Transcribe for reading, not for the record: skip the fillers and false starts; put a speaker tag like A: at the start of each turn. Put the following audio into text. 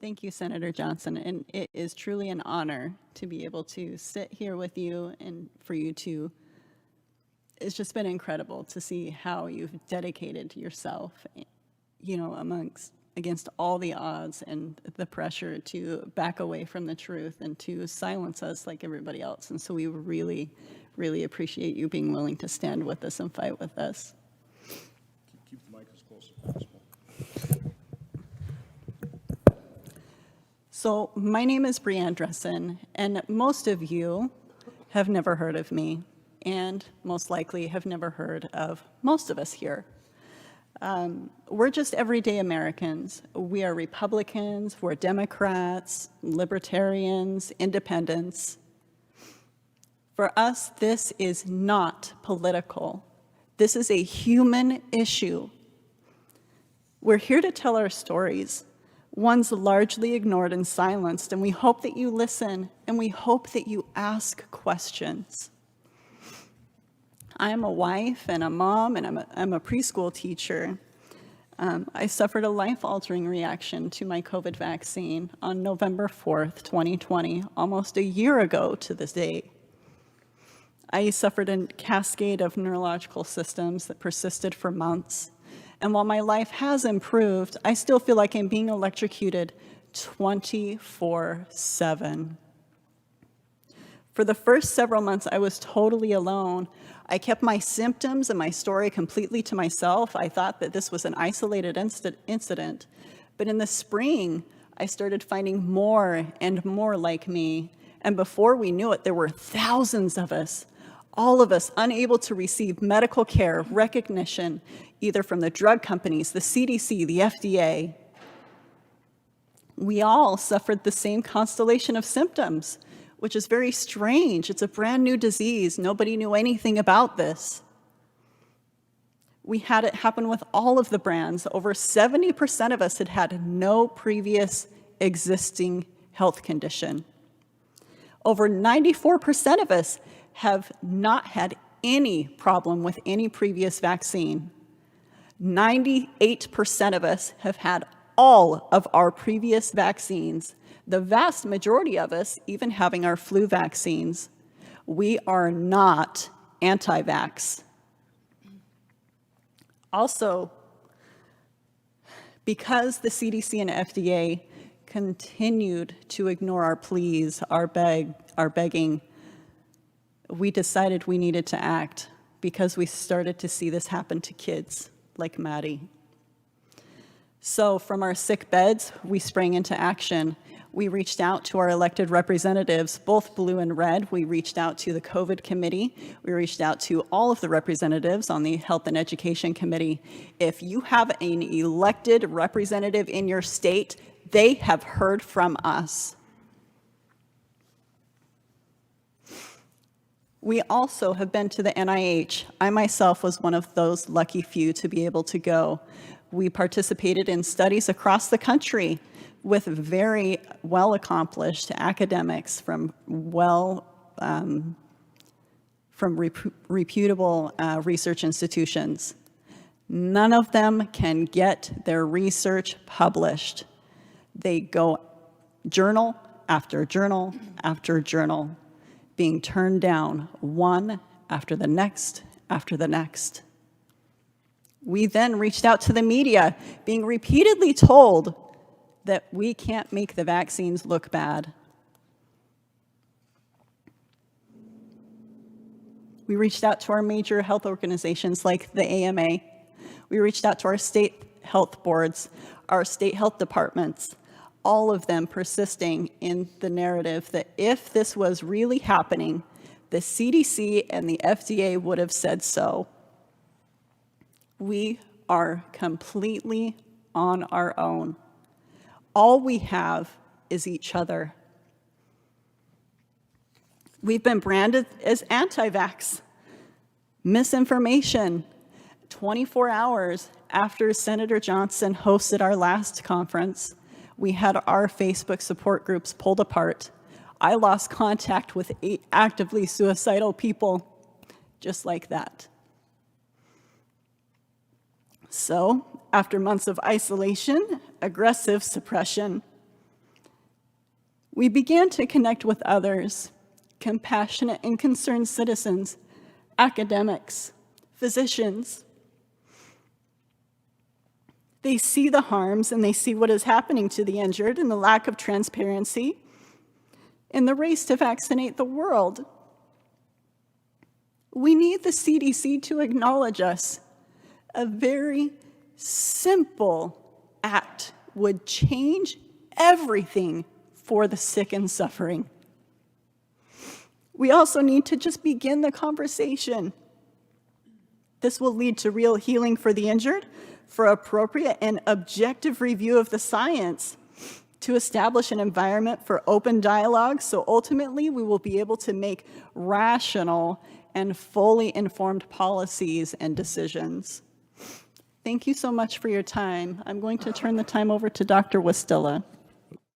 A: Thank you, Senator Johnson. And it is truly an honor to be able to sit here with you and for you to, it's just been incredible to see how you've dedicated yourself, against all the odds and the pressure to back away from the truth and to silence us like everybody else. And so we really, really appreciate you being willing to stand with us and fight with us.
B: Keep the mic as close as possible.
A: So my name is Brianne Dressen, and most of you have never heard of me, and most likely have never heard of most of us here. We're just everyday Americans. We are Republicans, we're Democrats, libertarians, independents. For us, this is not political. This is a human issue. We're here to tell our stories, ones largely ignored and silenced, and we hope that you listen, and we hope that you ask questions. I'm a wife and a mom, and I'm a preschool teacher. I suffered a life-altering reaction to my COVID vaccine on November 4th, 2020, almost a year ago to this day. I suffered a cascade of neurological symptoms that persisted for months. And while my life has improved, I still feel like I'm being electrocuted 24/7. For the first several months, I was totally alone. I kept my symptoms and my story completely to myself. I thought that this was an isolated incident. But in the spring, I started finding more and more like me. And before we knew it, there were thousands of us, all of us unable to receive medical care, recognition, either from the drug companies, the CDC, the FDA. We all suffered the same constellation of symptoms, which is very strange. It's a brand new disease. Nobody knew anything about this. We had it happen with all of the brands. Over 70% of us had had no previous existing health condition. Over 94% of us have not had any problem with any previous vaccine. 98% of us have had all of our previous vaccines. The vast majority of us even having our flu vaccines. We are not anti-vax. Also, because the CDC and FDA continued to ignore our pleas, our begging, we decided we needed to act because we started to see this happen to kids like Maddie. So from our sick beds, we sprang into action. We reached out to our elected representatives, both blue and red. We reached out to the COVID committee. We reached out to all of the representatives on the Health and Education Committee. If you have an elected representative in your state, they have heard from us. We also have been to the NIH. I myself was one of those lucky few to be able to go. We participated in studies across the country with very well-accomplished academics from reputable research institutions. None of them can get their research published. They go journal after journal after journal, being turned down one after the next after the next. We then reached out to the media, being repeatedly told that we can't make the vaccines look bad. We reached out to our major health organizations like the AMA. We reached out to our state health boards, our state health departments, all of them persisting in the narrative that if this was really happening, the CDC and the FDA would have said so. We are completely on our own. All we have is each other. We've been branded as anti-vax. Misinformation. 24 hours after Senator Johnson hosted our last conference, we had our Facebook support groups pulled apart. I lost contact with 8 actively suicidal people, just like that. So, after months of isolation, aggressive suppression, We began to connect with others, compassionate and concerned citizens, academics, physicians. They see the harms and they see what is happening to the injured and the lack of transparency in the race to vaccinate the world. We need the CDC to acknowledge us. A very simple act would change everything for the sick and suffering. We also need to just begin the conversation. This will lead to real healing for the injured, for appropriate and objective review of the science, to establish an environment for open dialogue, so ultimately we will be able to make rational and fully informed policies and decisions. Thank you so much for your time. I'm going to turn the time over to Dr. Wistilla.